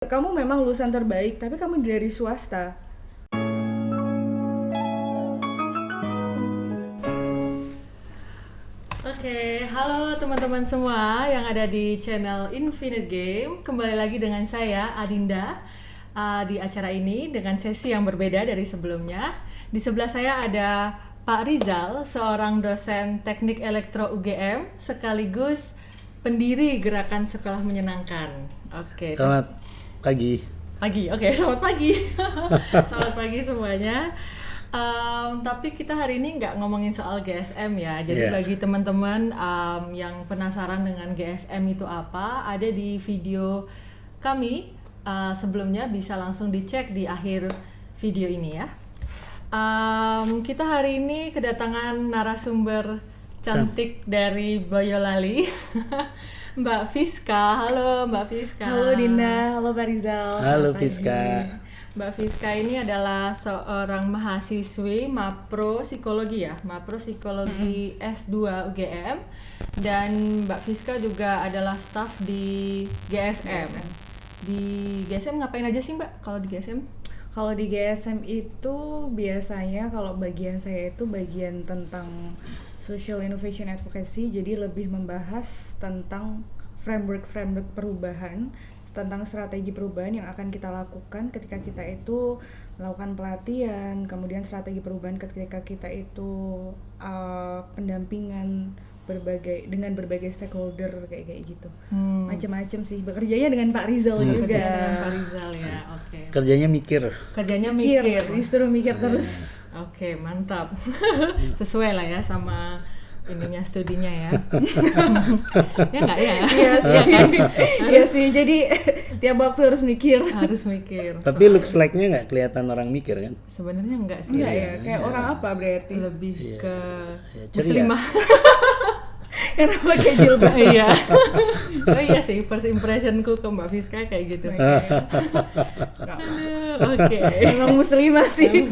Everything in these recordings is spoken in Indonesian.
Kamu memang lulusan terbaik, tapi kamu dari swasta. Oke, halo teman-teman semua yang ada di channel Infinite Game. Kembali lagi dengan saya, Adinda, di acara ini dengan sesi yang berbeda dari sebelumnya. Di sebelah saya ada Pak Rizal, seorang dosen teknik elektro UGM, sekaligus pendiri Gerakan Sekolah Menyenangkan. Oke. Selamat pagi. Selamat pagi. Selamat pagi semuanya. Tapi kita hari ini nggak ngomongin soal GSM ya. Jadi bagi teman-teman yang penasaran dengan GSM itu apa, ada di video kami sebelumnya, bisa langsung dicek di akhir video ini ya. Kita hari ini kedatangan narasumber cantik dari Boyolali, Mbak Fiska. Halo Mbak Fiska. Halo Dinda, halo Pak Rizal. Halo Fiska. Mbak Fiska ini adalah seorang mahasiswi Mapro Psikologi ya, Mapro Psikologi S2 UGM, dan Mbak Fiska juga adalah staf di GSM. Di GSM ngapain aja sih Mbak kalau di GSM? Kalau di GSM itu biasanya kalau bagian saya itu bagian tentang Social Innovation Advocacy, jadi lebih membahas tentang framework perubahan, tentang strategi perubahan yang akan kita lakukan ketika kita itu melakukan pelatihan, kemudian strategi perubahan ketika kita itu pendampingan dengan berbagai stakeholder kayak gitu. Macam-macam sih. Bekerjanya dengan Pak Rizal juga. Dengan Pak Rizal ya. Oke. Kerjanya mikir. Disuruh mikir terus. Oke, mantap. Sesuai lah ya sama ininya studinya ya. Ya nggak ya? Iya sih. Iya sih. Jadi tiap waktu harus mikir. Tapi looks like-nya nggak kelihatan orang mikir kan? Sebenarnya nggak sih. Enggak ya. Kayak orang apa berarti? Lebih ke ceria. muslimah. Karena pakai jilbab. Iya. Oh iya sih, first impressionku ke Mbak Fiska kayak gitu. Oke. Emang muslimah sih.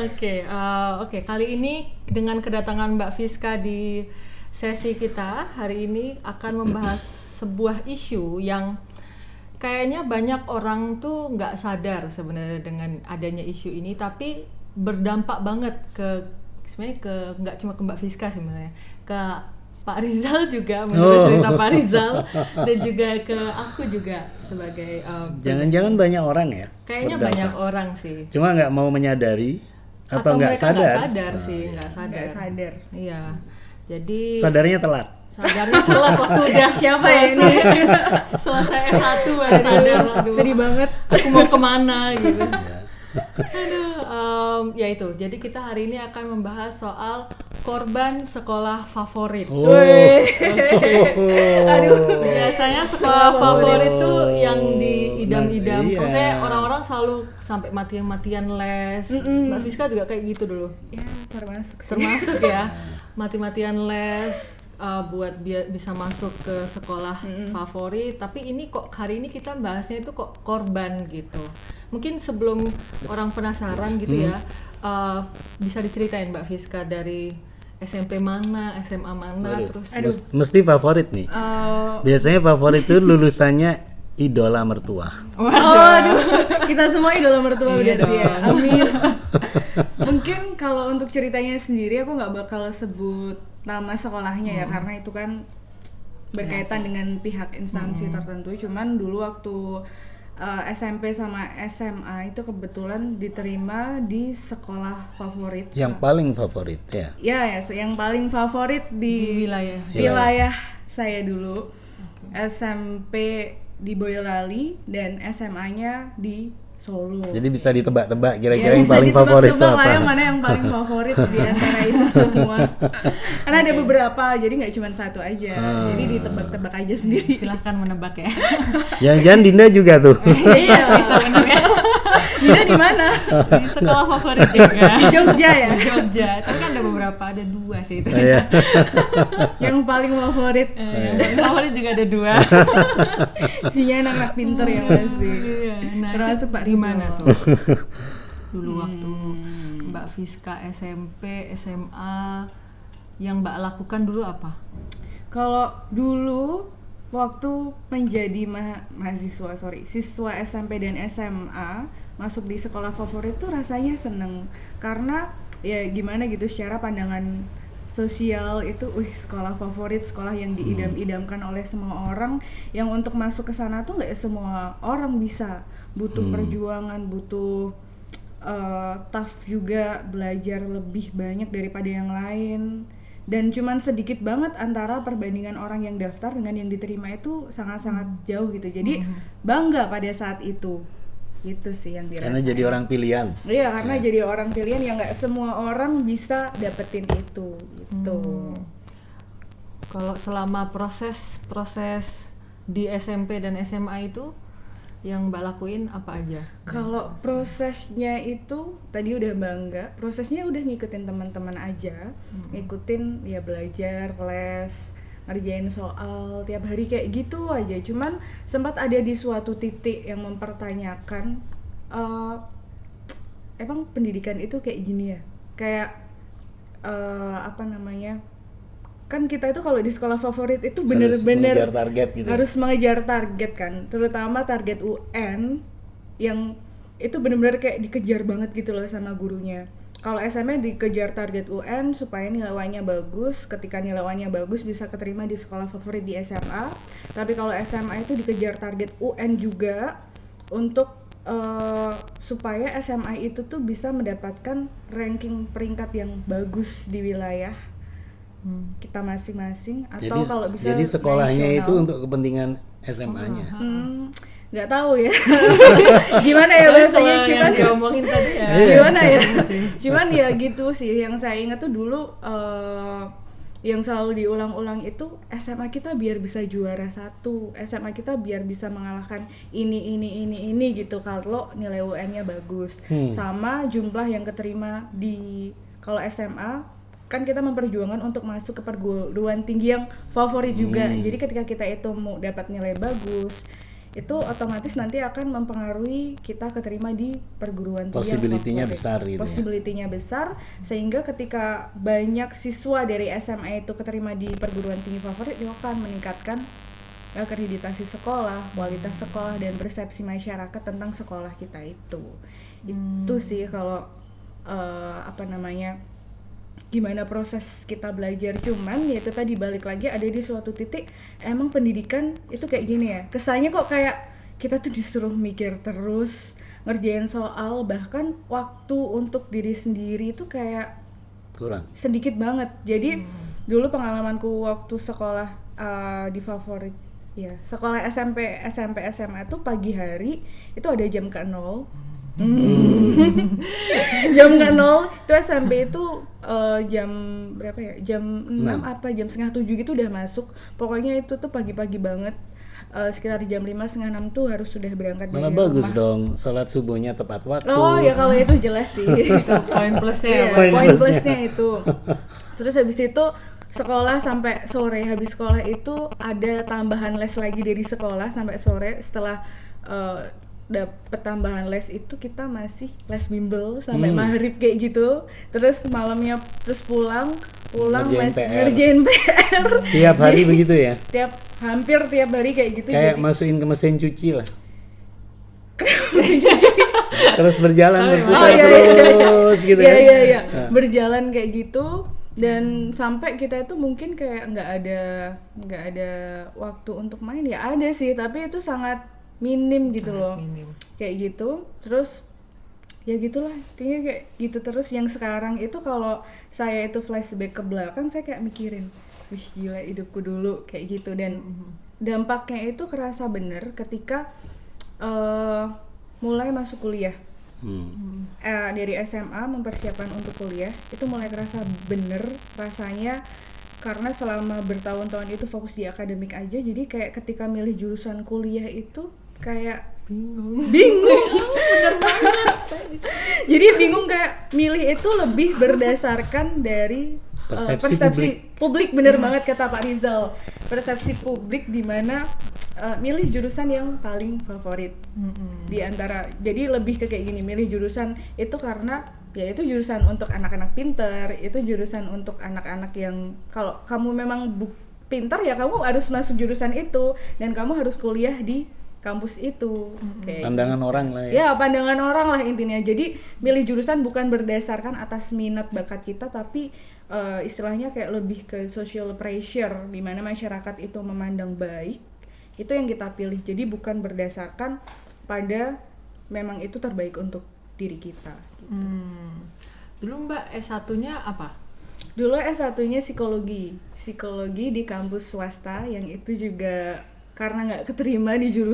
Oke, kali ini dengan kedatangan Mbak Fiska di sesi kita hari ini akan membahas sebuah isu yang kayaknya banyak orang tuh nggak sadar sebenarnya dengan adanya isu ini, tapi berdampak banget sebenarnya nggak cuma ke Mbak Fiska sebenarnya, ke Pak Rizal juga, menurut cerita Pak Rizal, dan juga ke aku juga sebagai jangan-jangan banyak orang ya? Kayaknya berdampak. banyak orang sih. Cuma nggak mau menyadari atau nggak mereka sadar? Nggak sadar. Iya. Jadi Sadarnya telat. Sadarnya telat waktu udah Siapa ya ini? selesai S1 baru sadar. Aduh, sedih banget. Aku mau kemana gitu. Ya itu. Jadi kita hari ini akan membahas soal korban sekolah favorit. Aduh. Biasanya sekolah favorit tuh yang diidam-idam. Iya. Kalau saya orang-orang selalu sampai mati-matian les. Mbak Fiska juga kayak gitu dulu. Ya, termasuk Ya, mati-matian les buat bisa masuk ke sekolah favorit. Tapi ini kok hari ini kita bahasnya itu kok korban gitu. Mungkin sebelum orang penasaran gitu ya, bisa diceritain Mbak Fiska dari SMP mana, SMA mana. Terus Mesti favorit nih. Biasanya favorit itu lulusannya idola mertua. Aduh, kita semua idola mertua berarti ya. Amin. Mungkin kalau untuk ceritanya sendiri aku nggak bakal sebut nama sekolahnya ya, karena itu kan berkaitan dengan pihak instansi tertentu. Cuman dulu waktu SMP sama SMA itu kebetulan diterima di sekolah favorit. Yang paling favorit ya? Ya, yang paling favorit di wilayah saya dulu. SMP di Boyolali dan SMA-nya di Solo. Jadi bisa ditebak-tebak kira-kira yang paling favorit itu apa? Yang mana yang paling favorit di antara itu semua. Karena ada beberapa, jadi nggak cuma satu aja. Jadi ditebak-tebak aja sendiri. Silahkan menebak ya. Jangan-jangan Dinda juga tuh. Iya sih sebenarnya. Dinda di mana? Di sekolah favorit juga. Di Jogja ya? Jogja. Tapi kan ada beberapa, ada 2 sih itu. Yang paling favorit. Yang paling favorit juga ada 2. Isinya anak-anak pinter ya pasti. Nah, termasuk Pak gimana tuh? Dulu waktu Mbak Fiska SMP, SMA, yang Mbak lakukan dulu apa? Kalau dulu waktu menjadi siswa SMP dan SMA masuk di sekolah favorit tuh rasanya seneng karena ya gimana gitu secara pandangan sosial itu, sekolah favorit, sekolah yang diidam-idamkan oleh semua orang, yang untuk masuk ke sana tuh nggak semua orang bisa, butuh perjuangan, butuh tough juga, belajar lebih banyak daripada yang lain, dan cuman sedikit banget antara perbandingan orang yang daftar dengan yang diterima itu sangat-sangat jauh gitu, jadi bangga pada saat itu. Itu sih yang dirasain. Karena jadi orang pilihan. Iya, karena jadi orang pilihan yang nggak semua orang bisa dapetin itu gitu. Kalau selama proses di SMP dan SMA itu yang Mbak lakuin apa aja? Kalau prosesnya itu tadi udah bangga, prosesnya udah ngikutin teman-teman aja, ngikutin ya belajar, les, ngerjain soal tiap hari kayak gitu aja. Cuman sempat ada di suatu titik yang mempertanyakan emang pendidikan itu kayak gini ya? Kayak kan kita itu kalau di sekolah favorit itu bener-bener harus mengejar target gitu. Harus mengejar target kan, terutama target UN yang itu bener-bener kayak dikejar banget gitu loh sama gurunya. Kalau SMA dikejar target UN supaya nilainya bagus, ketika nilainya bagus bisa keterima di sekolah favorit di SMA. Tapi kalau SMA itu dikejar target UN juga untuk supaya SMA itu tuh bisa mendapatkan ranking peringkat yang bagus di wilayah kita masing-masing, atau kalau bisa jadi sekolahnya nasional. itu untuk kepentingan SMA-nya. Nggak tahu ya gimana ya bahasanya, cuman diomongin tadi ya gimana ya cuman ya gitu sih yang saya ingat tuh dulu yang selalu diulang-ulang itu SMA kita biar bisa juara 1, SMA kita biar bisa mengalahkan ini gitu kalau nilai UN-nya bagus, sama jumlah yang keterima di kalau SMA kan kita memperjuangkan untuk masuk ke perguruan tinggi yang favorit juga. Jadi ketika kita itu mau dapat nilai bagus, itu otomatis nanti akan mempengaruhi kita keterima di perguruan tinggi yang Possibility-nya favorit. besar gitu. Possibility-nya besar, sehingga ketika banyak siswa dari SMA itu keterima di perguruan tinggi favorit, itu akan meningkatkan akreditasi sekolah, kualitas sekolah, dan persepsi masyarakat tentang sekolah kita itu. Itu sih kalau gimana proses kita belajar. Cuman ya itu tadi balik lagi ada di suatu titik emang pendidikan itu kayak gini ya, kesannya kok kayak kita tuh disuruh mikir terus, ngerjain soal, bahkan waktu untuk diri sendiri itu kayak Kurang. sedikit banget. Jadi dulu pengalamanku waktu sekolah di favorit ya, sekolah SMP SMA tuh pagi hari itu ada jam ke 0. Jam ke 0 itu SMP itu jam berapa ya? Jam 6 apa jam setengah 7 gitu udah masuk. Pokoknya itu tuh pagi-pagi banget. Sekitar jam 5 setengah 6 tuh harus sudah berangkat dari Malah rumah. bagus dong, sholat subuhnya tepat waktu. Oh ya kalau itu jelas sih. Poin plusnya ya, Poin plusnya itu. Terus habis itu sekolah sampai sore, habis sekolah itu ada tambahan les lagi dari sekolah sampai sore. Setelah dapet tambahan les itu kita masih les bimbel sampai maghrib kayak gitu. Terus malamnya terus pulang Ngerjain masih PR. ngerjain PR. Tiap hari begitu ya? Hampir tiap hari kayak gitu. Kayak jadi masukin ke mesin cuci lah. Terus berjalan berputar terus gitu kan. Iya. Berjalan kayak gitu. Dan sampai kita itu mungkin kayak nggak ada waktu untuk main, ya ada sih tapi itu sangat minim gitu loh. Kayak gitu. Terus ya gitulah, intinya kayak gitu terus. Yang sekarang itu kalau saya itu flashback ke belakang, saya kayak mikirin, wih gila hidupku dulu kayak gitu. Dan dampaknya itu kerasa bener ketika mulai masuk kuliah. Dari SMA mempersiapkan untuk kuliah itu mulai kerasa bener rasanya, karena selama bertahun-tahun itu fokus di akademik aja, jadi kayak ketika milih jurusan kuliah itu kayak bingung. Bener banget. Jadi bingung, kayak milih itu lebih berdasarkan dari persepsi publik. Bener banget kata Pak Rizal, persepsi publik, di mana milih jurusan yang paling favorit di antara. Jadi lebih ke kayak gini, milih jurusan itu karena ya itu jurusan untuk anak-anak pintar, itu jurusan untuk anak-anak yang kalau kamu memang pintar ya kamu harus masuk jurusan itu dan kamu harus kuliah di kampus itu. Kayak Pandangan orang lah ya. ya pandangan orang lah intinya. Jadi milih jurusan bukan berdasarkan atas minat bakat kita, tapi istilahnya kayak lebih ke social pressure di mana masyarakat itu memandang baik, itu yang kita pilih. Jadi bukan berdasarkan pada memang itu terbaik untuk diri kita gitu. Dulu Mbak S1-nya apa? Dulu S1-nya psikologi di kampus swasta, yang itu juga karena nggak keterima di Di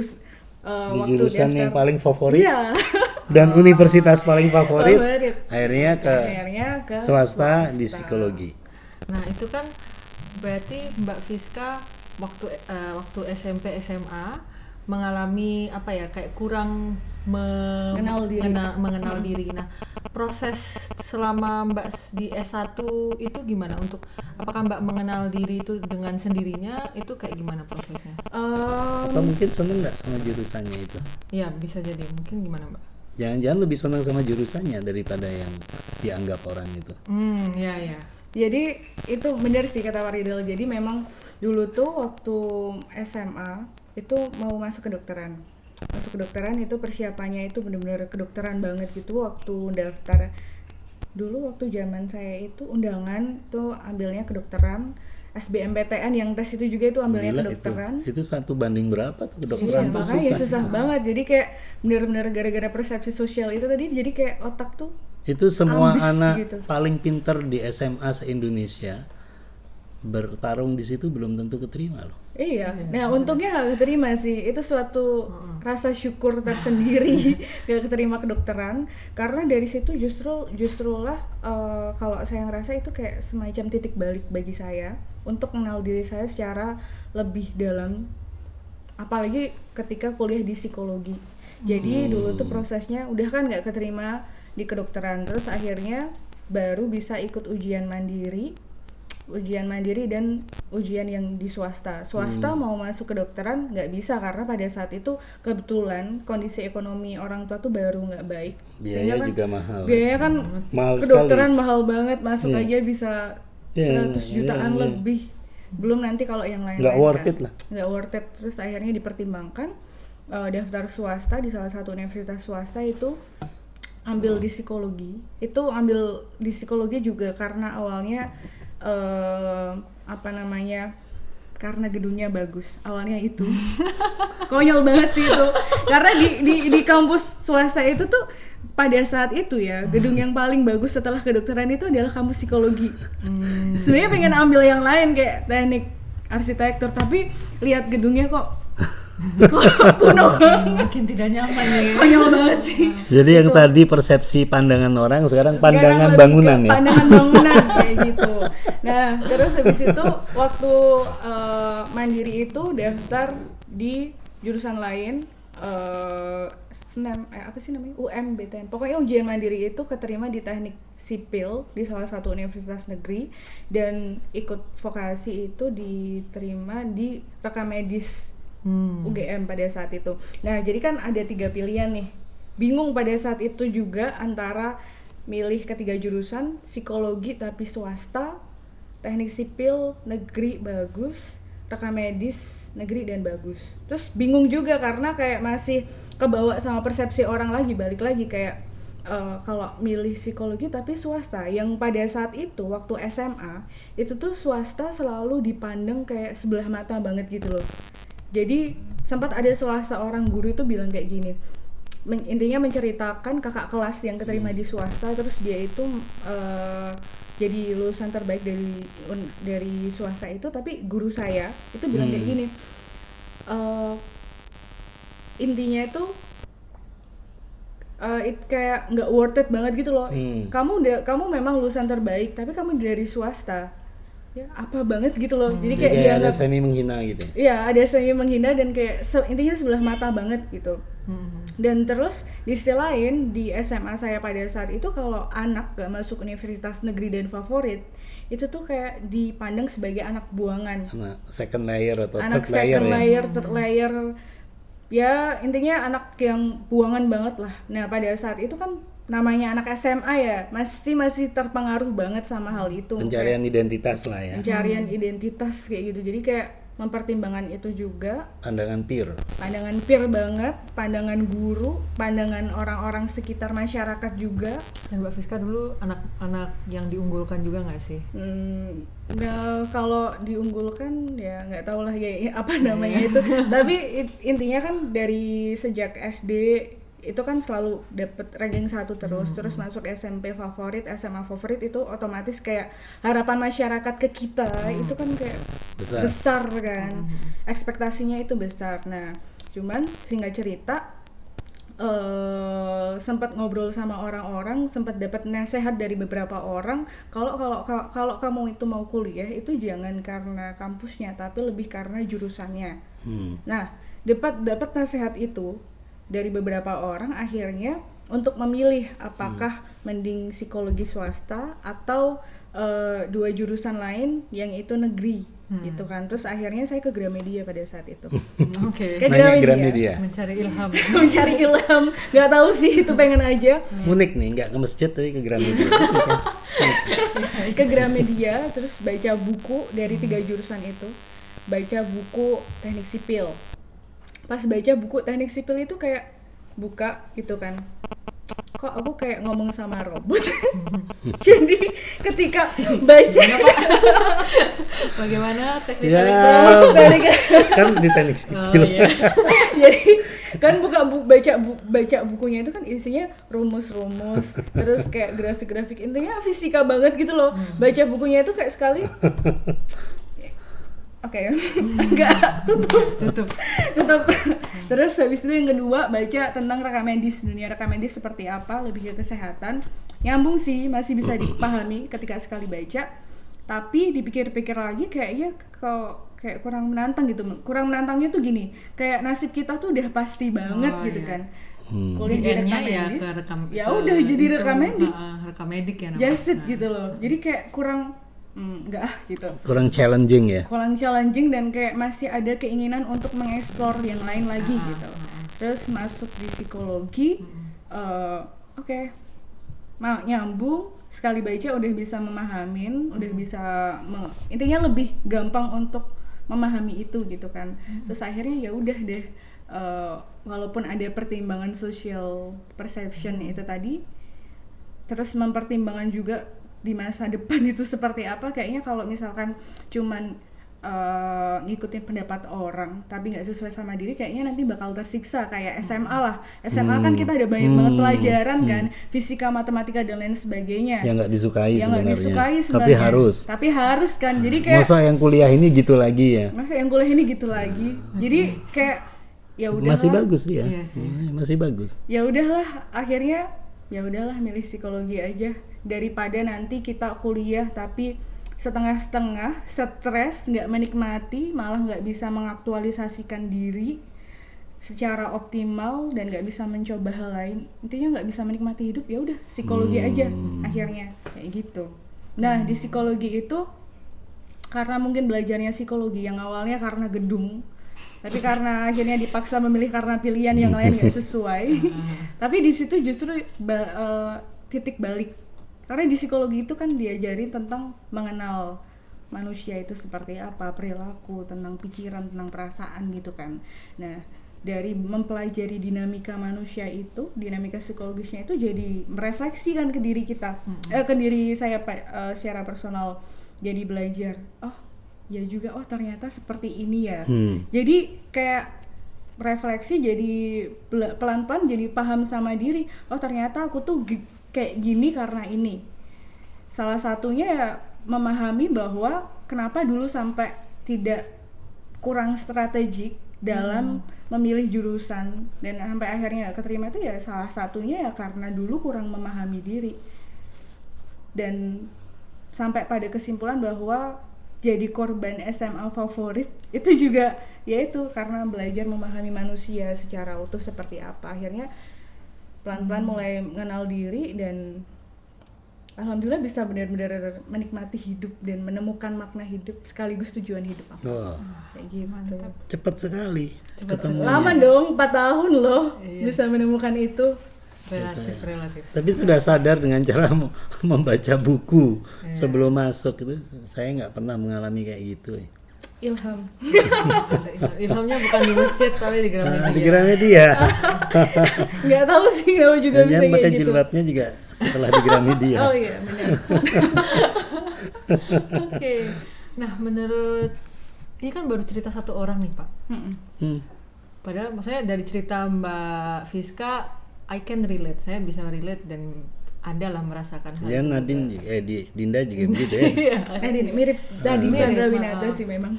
waktu jurusan daftar. yang paling favorit Iya. dan universitas paling favorit, Favorit. akhirnya ke swasta di psikologi. Nah itu kan berarti Mbak Fiska waktu SMP SMA mengalami apa ya, kayak kurang Mengenal diri. diri. Nah proses selama Mbak di S1 itu gimana, untuk apakah Mbak mengenal diri itu dengan sendirinya, itu kayak gimana prosesnya? Atau mungkin seneng nggak sama jurusannya itu? Ya bisa jadi, mungkin gimana Mbak? Jangan-jangan lebih senang sama jurusannya daripada yang dianggap orang itu. Ya. Jadi itu benar sih kata Waridel. Jadi memang dulu tuh waktu SMA itu mau masuk kedokteran. Masuk kedokteran itu persiapannya itu benar-benar kedokteran banget gitu. Waktu daftar dulu, waktu zaman saya itu undangan tuh ambilnya kedokteran, SBMPTN yang tes itu juga itu ambilnya Gila, kedokteran. itu 1 banding berapa tuh Iya, kedokteran tuh makanya susah. susah banget. Jadi kayak benar-benar gara-gara persepsi sosial itu tadi, jadi kayak otak tuh Itu semua ambis anak gitu. paling pinter di SMA se-Indonesia bertarung di situ belum tentu keterima loh. Iya. Nah, untungnya nggak keterima sih. Itu suatu rasa syukur tersendiri nggak keterima kedokteran, karena dari situ justrulah kalau saya ngerasa itu kayak semacam titik balik bagi saya untuk mengenal diri saya secara lebih dalam, apalagi ketika kuliah di psikologi. Jadi dulu tuh prosesnya udah kan nggak keterima di kedokteran, terus akhirnya baru bisa ikut ujian mandiri dan ujian yang di swasta. Mau masuk kedokteran nggak bisa karena pada saat itu kebetulan kondisi ekonomi orang tua tuh baru nggak baik. Biaya juga mahal. Biaya kan Mahal kedokteran sekali. mahal banget, masuk aja bisa 100 jutaan iya. lebih. Belum nanti kalau yang lain-lain. Nggak worth it lah. Nggak worth it. Terus akhirnya dipertimbangkan daftar swasta di salah satu universitas swasta itu, ambil di psikologi. Itu ambil di psikologi juga karena awalnya karena gedungnya bagus awalnya itu. Konyol banget sih itu, karena di kampus swasta itu tuh pada saat itu ya gedung yang paling bagus setelah kedokteran itu adalah kampus psikologi. Sebenarnya pengen ambil yang lain kayak teknik arsitektur, tapi lihat gedungnya kok kuno, Makin tidak nyaman ya. konyol banget sih. Jadi yang tadi persepsi pandangan orang, sekarang pandangan lebih bangunan ke ya. pandangan bangunan kayak gitu. Nah terus habis itu waktu mandiri itu daftar di jurusan lain, UMBTN. Pokoknya ujian mandiri itu keterima di teknik sipil di salah satu universitas negeri, dan ikut vokasi itu diterima di rekam medis UGM pada saat itu. Nah jadi kan ada 3 pilihan nih. Bingung pada saat itu juga antara milih ketiga jurusan, psikologi tapi swasta, teknik sipil negeri bagus, rekam medis negeri dan bagus. Terus bingung juga karena kayak masih kebawa sama persepsi orang lagi, balik lagi kayak kalau milih psikologi tapi swasta, yang pada saat itu waktu SMA itu tuh swasta selalu dipandang kayak sebelah mata banget gitu loh. Jadi sempat ada salah seorang guru itu bilang kayak gini, intinya menceritakan kakak kelas yang keterima di swasta, terus dia itu jadi lulusan terbaik dari swasta itu, tapi guru saya itu bilang kayak gini, intinya itu kayak nggak worth it banget gitu loh. Kamu memang lulusan terbaik tapi kamu dari swasta, ya apa banget gitu loh. Jadi kayak Jadi ada dianggap semi menghina gitu. iya, ada semi menghina dan kayak intinya sebelah mata banget gitu. Dan terus di sisi lain di SMA saya pada saat itu, kalau anak gak masuk universitas negeri dan favorit itu tuh kayak dipandang sebagai anak buangan, Anak second layer atau anak third layer second ya. layer, third layer, ya intinya anak yang buangan banget lah. Nah pada saat itu kan namanya anak SMA ya masih terpengaruh banget sama hal itu. Pencarian identitas lah ya. Pencarian identitas kayak gitu. Jadi kayak mempertimbangkan itu juga, Pandangan peer. pandangan peer banget, pandangan guru, pandangan orang-orang sekitar masyarakat juga. Dan Mbak Fiska dulu anak-anak yang diunggulkan juga nggak sih? Nggak, kalau diunggulkan ya nggak tahu lah ya apa namanya itu. Tapi intinya kan dari sejak SD itu kan selalu dapet ranking 1 terus masuk SMP favorit, SMA favorit, itu otomatis kayak harapan masyarakat ke kita itu kan kayak besar kan, ekspektasinya itu besar. Nah cuman singkat cerita sempat ngobrol sama orang-orang, sempat dapat nasihat dari beberapa orang kalau kamu itu mau kuliah itu jangan karena kampusnya tapi lebih karena jurusannya. Nah dapat nasihat itu dari beberapa orang, akhirnya untuk memilih apakah mending psikologi swasta atau 2 jurusan lain yang itu negeri gitu kan. Terus akhirnya saya ke Gramedia pada saat itu. Oke. Ke Gramedia. Mencari ilham. Mencari ilham, nggak tahu sih itu pengen aja. Unik nih, nggak ke masjid tapi ke Gramedia. Ke Gramedia, terus baca buku dari 3 jurusan itu, baca buku teknik sipil. Pas baca buku teknik sipil itu kayak buka gitu kan, kok aku kayak ngomong sama robot. Jadi ketika baca Bagaimana teknik Ya, elektro? kan di teknik sipil. Iya. jadi kan baca bukunya itu kan isinya rumus-rumus, terus kayak grafik-grafik, intinya fisika banget gitu loh. Baca bukunya itu kayak sekali enggak, tutup. Terus habis itu yang kedua baca tentang rekam medis, dunia rekam medis seperti apa, lebih ke kesehatan. Nyambung sih, masih bisa dipahami ketika sekali baca, tapi dipikir-pikir lagi kayaknya kayak kurang menantang gitu. Kurang menantangnya tuh gini, kayak nasib kita tuh udah pasti banget gitu kan. Kuliah di rekam medis, ya udah jadi rekam medik. Rekam medik ya namanya. Just it gitu loh. Jadi kayak kurang gitu. Kurang challenging ya. Kurang challenging dan kayak masih ada keinginan untuk mengeksplor yang lain lagi gitu. Terus masuk di psikologi, nyambung, sekali baca udah bisa memahamin, udah bisa intinya lebih gampang untuk memahami itu gitu kan. Terus akhirnya ya udah deh, walaupun ada pertimbangan social perception itu tadi, terus mempertimbangkan juga di masa depan itu seperti apa. Kayaknya kalau misalkan cuman ngikutin pendapat orang tapi nggak sesuai sama diri, kayaknya nanti bakal tersiksa kayak SMA lah. SMA kan kita ada banyak banget pelajaran kan, fisika, matematika dan lain sebagainya Yang nggak disukai yang nggak disukai Tapi sebenarnya. Tapi harus kan. Jadi kayak masa yang kuliah ini gitu lagi ya. Jadi kayak ya udahlah. Masih bagus dia. Iya sih. Masih bagus. Ya udahlah, akhirnya ya udahlah milih psikologi aja daripada nanti kita kuliah tapi setengah-setengah, stres, nggak menikmati, malah nggak bisa mengaktualisasikan diri secara optimal dan nggak bisa mencoba hal lain. Intinya nggak bisa menikmati hidup, ya udah psikologi aja akhirnya kayak gitu. Nah di psikologi itu karena mungkin belajarnya psikologi yang awalnya karena gedung, tapi karena akhirnya dipaksa memilih karena pilihan yang lain nggak sesuai. Tapi di situ justru titik balik. Karena di psikologi itu kan diajarin tentang mengenal manusia itu seperti apa, perilaku, tentang pikiran, tentang perasaan gitu kan. Nah, dari mempelajari dinamika manusia itu, dinamika psikologisnya itu jadi merefleksikan ke diri kita, ke diri saya secara personal. Jadi belajar, oh ya juga, oh ternyata seperti ini ya. Jadi kayak refleksi, jadi pelan-pelan jadi paham sama diri, oh ternyata aku tuh kayak gini karena ini. Salah satunya ya memahami bahwa kenapa dulu sampai tidak kurang strategik dalam memilih jurusan dan sampai akhirnya gak keterima, itu ya salah satunya ya karena dulu kurang memahami diri. Dan sampai pada kesimpulan bahwa jadi korban SMA favorit itu juga yaitu karena belajar memahami manusia secara utuh seperti apa. Akhirnya pelan-pelan mulai mengenal diri dan alhamdulillah bisa benar-benar menikmati hidup dan menemukan makna hidup sekaligus tujuan hidup aku. Kayak gitu. Cepat sekali. Lama dong, 4 tahun loh bisa menemukan itu. Relatif. Tapi sudah sadar dengan cara membaca buku sebelum masuk itu, saya nggak pernah mengalami kayak gitu. Ilham. Ilhamnya bukan di masjid tapi di Gramedia. Di Gramedia. Nggak tahu sih kenapa juga Dan bisa yang kayak pakai gitu. jilbabnya juga setelah di Gramedia. Oh iya benar. Oke. Nah, menurut ini kan baru cerita satu orang nih, Pak. Padahal maksudnya dari cerita Mbak Fiska, I can relate. Saya bisa relate dan Anda lah merasakan hal Ya itu Nadine, Dinda juga begitu ya. Iya. Ini mirip tadi Mirip, Chandra maaf. Winata sih memang.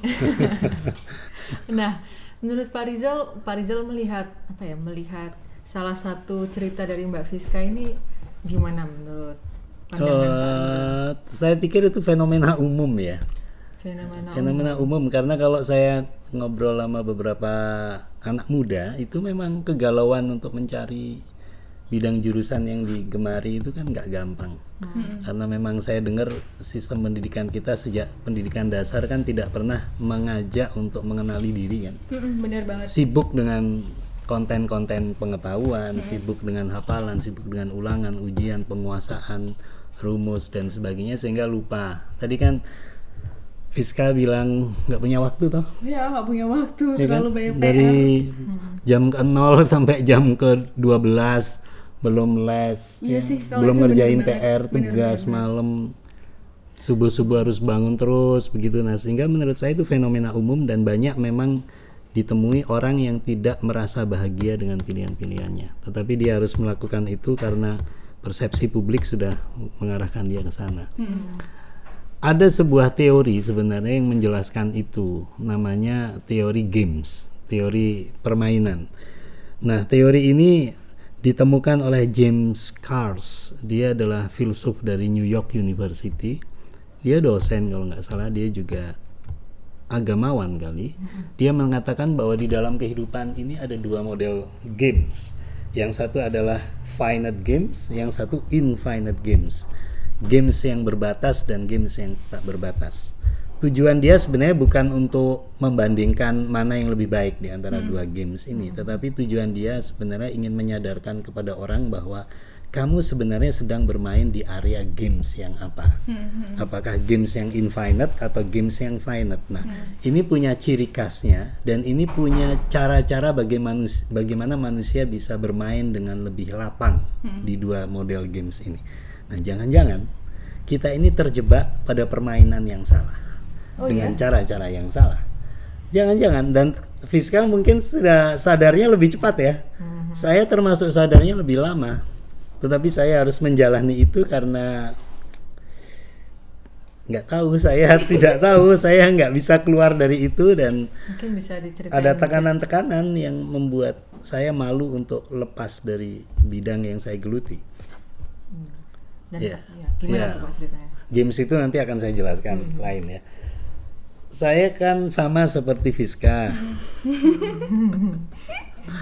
Nah, menurut Pak Rizal melihat apa ya? Melihat salah satu cerita dari Mbak Fiska ini gimana menurut pandangan Pak Rizal? Saya pikir itu fenomena umum ya. Fenomena Umum karena kalau saya ngobrol sama beberapa anak muda itu memang kegalauan untuk mencari bidang jurusan yang digemari itu kan nggak gampang. Karena memang saya dengar sistem pendidikan kita sejak pendidikan dasar kan tidak pernah mengajak untuk mengenali diri kan. Benar banget. Sibuk dengan konten-konten pengetahuan, sibuk dengan hafalan, sibuk dengan ulangan, ujian, penguasaan, rumus dan sebagainya sehingga lupa. Tadi kan Fiska bilang nggak punya waktu toh? Ya nggak punya waktu, Ya kan? terlalu banyak PR. Dari jam ke-0 sampai jam ke-12 belum les, Iya sih, kalau belum itu ngerjain bener PR, tugas malam, subuh-subuh harus bangun terus begitu. Nah sehingga menurut saya itu fenomena umum dan banyak memang ditemui orang yang tidak merasa bahagia dengan pilihan-pilihannya, tetapi dia harus melakukan itu karena persepsi publik sudah mengarahkan dia ke sana. Ada sebuah teori sebenarnya yang menjelaskan itu, namanya teori games, teori permainan. Nah, teori ini ditemukan oleh James Cars. Dia adalah filsuf dari New York University. Dia dosen kalau nggak salah, dia juga agamawan kali. Dia mengatakan bahwa di dalam kehidupan ini ada dua model games. Yang satu adalah finite games, yang satu infinite games. Games yang berbatas dan games yang tak berbatas. Tujuan dia sebenarnya bukan untuk membandingkan mana yang lebih baik di antara dua games ini, tetapi tujuan dia sebenarnya ingin menyadarkan kepada orang bahwa kamu sebenarnya sedang bermain di area games yang apa. Apakah games yang infinite atau games yang finite. Nah, ini punya ciri khasnya dan ini punya cara-cara bagaimana manusia bisa bermain dengan lebih lapang di dua model games ini. Nah, jangan-jangan kita ini terjebak pada permainan yang salah dengan cara-cara yang salah. Jangan-jangan, dan Fiska mungkin sudah sadarnya lebih cepat ya. Saya termasuk sadarnya lebih lama, tetapi saya harus menjalani itu karena nggak tahu, saya tidak tahu, saya nggak bisa keluar dari itu dan Mungkin bisa diceritain. ada tekanan-tekanan yang membuat saya malu untuk lepas dari bidang yang saya geluti. Dan Iya. gimana Iya. tuh Pak ceritanya? Games itu nanti akan saya jelaskan lain ya. Saya kan sama seperti Fiska.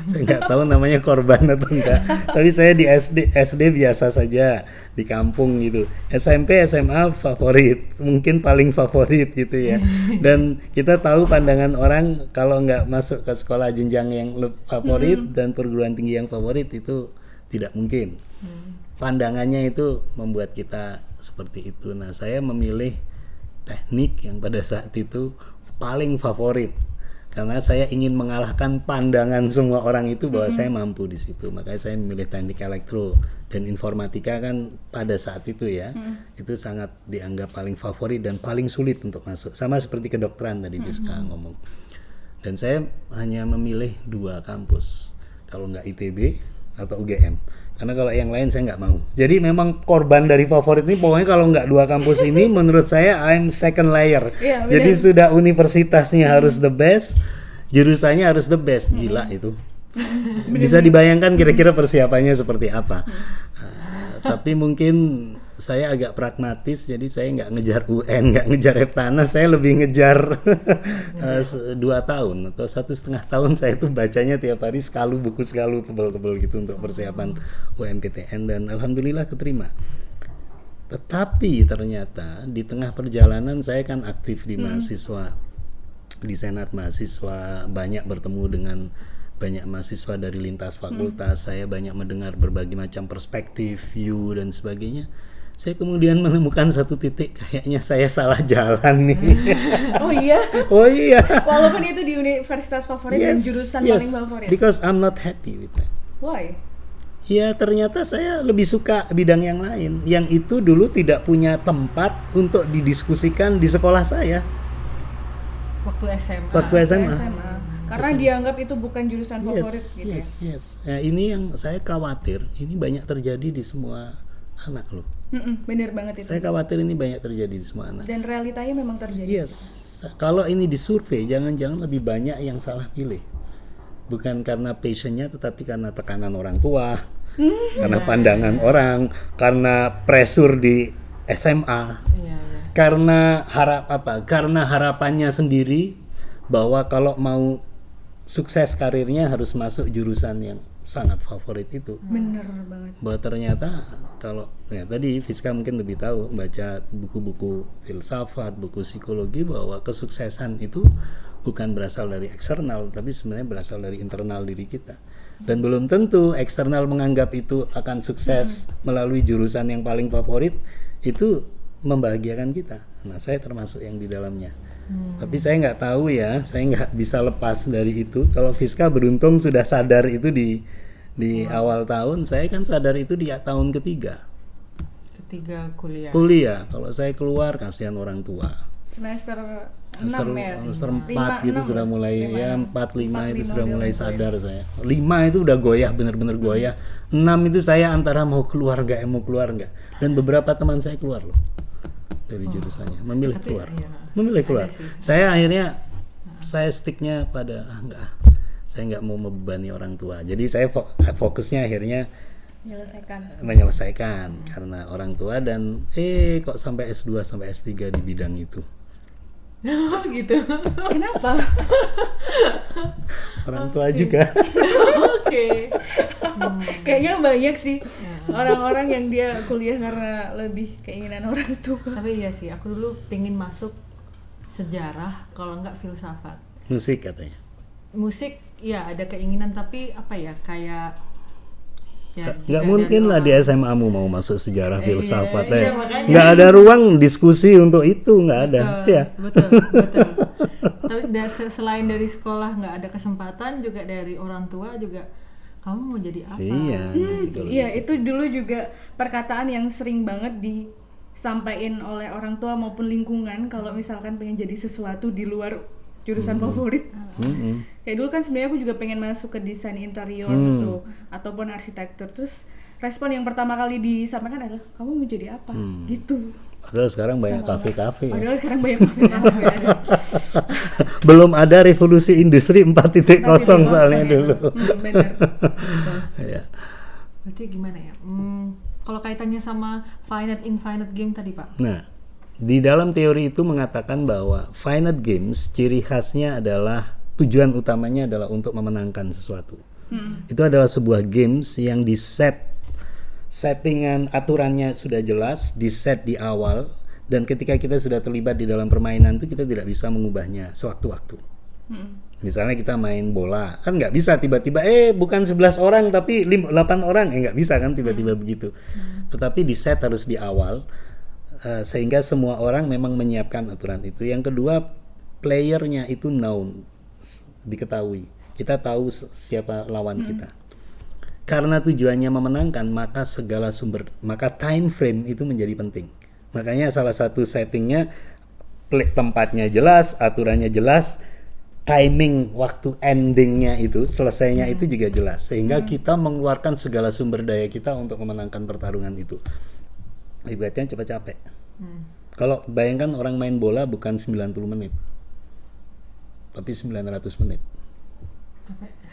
Saya nggak tahu namanya korban atau enggak. Tapi saya di SD biasa saja di kampung gitu. SMP, SMA favorit, mungkin paling favorit gitu ya. Dan kita tahu pandangan orang kalau nggak masuk ke sekolah jenjang yang favorit dan perguruan tinggi yang favorit itu tidak mungkin. Pandangannya itu membuat kita seperti itu. Nah, saya memilih teknik yang pada saat itu paling favorit karena saya ingin mengalahkan pandangan semua orang itu bahwa saya mampu di situ. Makanya saya memilih teknik elektro dan informatika kan pada saat itu ya, itu sangat dianggap paling favorit dan paling sulit untuk masuk. Sama seperti kedokteran tadi Fiska ngomong. Dan saya hanya memilih dua kampus, kalau nggak ITB atau UGM. Karena kalau yang lain saya nggak mau. Jadi memang korban dari favorit ini pokoknya kalau nggak dua kampus ini menurut saya I'm second layer. Iya, jadi benar. sudah universitasnya harus the best, jurusannya harus the best. Gila itu. Bisa dibayangkan kira-kira persiapannya seperti apa. Tapi mungkin saya agak pragmatis, jadi saya nggak ngejar UN, nggak ngejar Heptanas, saya lebih ngejar 2 tahun atau 1,5 tahun saya tuh bacanya tiap hari buku sekalu tebel-tebel gitu untuk persiapan UMPTN dan alhamdulillah keterima. Tetapi ternyata di tengah perjalanan saya kan aktif di mahasiswa, di senat mahasiswa, banyak bertemu dengan banyak mahasiswa dari lintas fakultas, saya banyak mendengar berbagai macam perspektif, view dan sebagainya. Saya kemudian menemukan satu titik, kayaknya saya salah jalan nih. Oh iya. Oh iya. Walaupun itu di universitas favorit dan jurusan paling favorit. Because I'm not happy with that. Why? Ya ternyata saya lebih suka bidang yang lain, yang itu dulu tidak punya tempat untuk didiskusikan di sekolah saya. Waktu SMA. Waktu SMA. Karena dianggap itu bukan jurusan favorit gitu ya. Yes. Nah, ini yang saya khawatir, ini banyak terjadi di semua anak loh. Bener banget itu. Saya khawatir ini banyak terjadi di semua anak. Dan realitanya memang terjadi. Yes. Kalau ini disurvei, jangan-jangan lebih banyak yang salah pilih. Bukan karena passionnya, tetapi karena tekanan orang tua, karena pandangan orang, karena pressure di SMA, karena karena harapannya sendiri bahwa kalau mau sukses karirnya harus masuk jurusan yang sangat favorit itu. Bener banget. Bahwa ternyata kalau ya tadi Fiska mungkin lebih tahu baca buku-buku filsafat, buku psikologi, bahwa kesuksesan itu bukan berasal dari eksternal, tapi sebenarnya berasal dari internal diri kita. Dan belum tentu eksternal menganggap itu akan sukses melalui jurusan yang paling favorit itu membahagiakan kita. Nah, saya termasuk yang di dalamnya. Tapi saya nggak tahu ya, saya nggak bisa lepas dari itu. Kalau Fiska beruntung sudah sadar itu di awal tahun, saya kan sadar itu di tahun ketiga kuliah. Kalau saya keluar, kasihan orang tua. Semester 6 ya? Semester 4 gitu sudah mulai 4-5 itu sudah mulai sadar saya. 5 itu udah goyah, benar-benar goyah. 6 itu saya antara mau keluar nggak. Dan beberapa teman saya keluar loh dari jurusannya, memilih keluar. Saya akhirnya saya sticknya pada saya nggak mau membebani orang tua. Jadi saya fokusnya akhirnya menyelesaikan karena orang tua, dan kok sampai S2 sampai S3 di bidang itu. Oh gitu. Kenapa? Orang tua juga. Oke. Kayaknya banyak sih orang-orang yang dia kuliah karena lebih keinginan orang tua. Tapi iya sih, aku dulu pengen masuk sejarah, kalau enggak filsafat. Musik katanya. Musik ya ada keinginan, tapi apa ya, kayak ya, nggak mungkin lah di SMA-mu mau masuk sejarah filsafat iya, nggak ada ruang diskusi untuk itu, nggak ada. Betul. Tapi selain dari sekolah nggak ada kesempatan, juga dari orang tua juga, kamu mau jadi apa? Iya, itu dulu juga perkataan yang sering banget disampaikan oleh orang tua maupun lingkungan kalau misalkan pengen jadi sesuatu di luar jurusan favorit. Kayak dulu kan sebenarnya aku juga pengen masuk ke desain interior gitu, ataupun arsitektur. Terus respon yang pertama kali disampaikan adalah, kamu mau jadi apa? Gitu. Padahal sekarang banyak kafe-kafe. Belum ada revolusi industri 4.0 soalnya dulu. Benar. Ya. Berarti gimana ya? Kalau kaitannya sama finite infinite game tadi, Pak. Nah, di dalam teori itu mengatakan bahwa finite games ciri khasnya adalah tujuan utamanya adalah untuk memenangkan sesuatu. Itu adalah sebuah games yang settingan aturannya sudah jelas, di set di awal, dan ketika kita sudah terlibat di dalam permainan itu kita tidak bisa mengubahnya sewaktu-waktu. Misalnya kita main bola, kan nggak bisa tiba-tiba bukan 11 orang tapi 8 orang, nggak bisa kan tiba-tiba begitu. Tetapi di set harus di awal. Sehingga semua orang memang menyiapkan aturan itu. Yang kedua, playernya itu known, diketahui. Kita tahu siapa lawan kita. Karena tujuannya memenangkan, maka time frame itu menjadi penting. Makanya salah satu settingnya tempatnya jelas, aturannya jelas, timing waktu endingnya itu, selesainya itu juga jelas. Sehingga kita mengeluarkan segala sumber daya kita untuk memenangkan pertarungan itu. Ibaratnya capek-capek. Kalau bayangkan orang main bola bukan 90 menit, tapi 900 menit.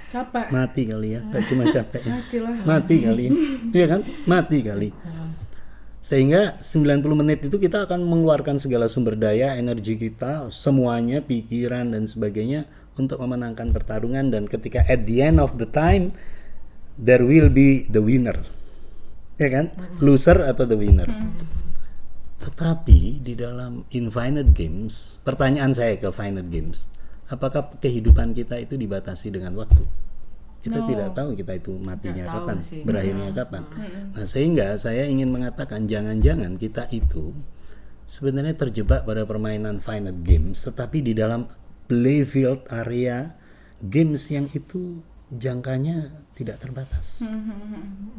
Capek. Mati kali ya, gak cuma capek ya. Mati kali ya. Iya kan? Mati kali. Sehingga 90 menit itu kita akan mengeluarkan segala sumber daya, energi kita, semuanya, pikiran dan sebagainya untuk memenangkan pertarungan, dan ketika at the end of the time there will be the winner. Ya kan? Loser atau the winner. Tetapi di dalam infinite games, pertanyaan saya ke finite games, apakah kehidupan kita itu dibatasi dengan waktu? Kita No. tidak tahu kita itu matinya Nggak tahu kapan, sih. berakhirnya kapan. Nah, sehingga saya ingin mengatakan jangan-jangan kita itu sebenarnya terjebak pada permainan finite games, tetapi di dalam playfield area games yang itu jangkanya tidak terbatas.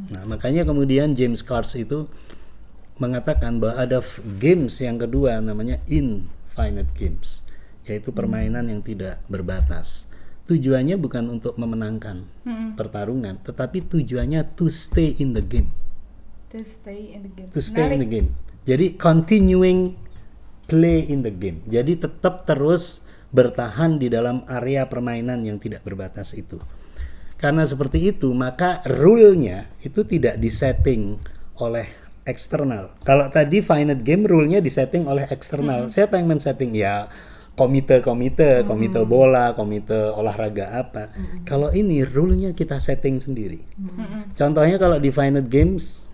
Nah, makanya kemudian James Cars itu mengatakan bahwa ada games yang kedua namanya infinite games, yaitu permainan yang tidak berbatas. Tujuannya bukan untuk memenangkan pertarungan, tetapi tujuannya to stay in the game. To stay in the game. To stay in the game. Jadi continuing play in the game. Jadi tetap terus bertahan di dalam area permainan yang tidak berbatas itu. Karena seperti itu, maka rule-nya itu tidak disetting oleh eksternal. Kalau tadi finite game rule-nya disetting oleh eksternal. Siapa yang men-setting? Ya komite bola, komite olahraga apa. Kalau ini rule-nya kita setting sendiri. Contohnya kalau di finite games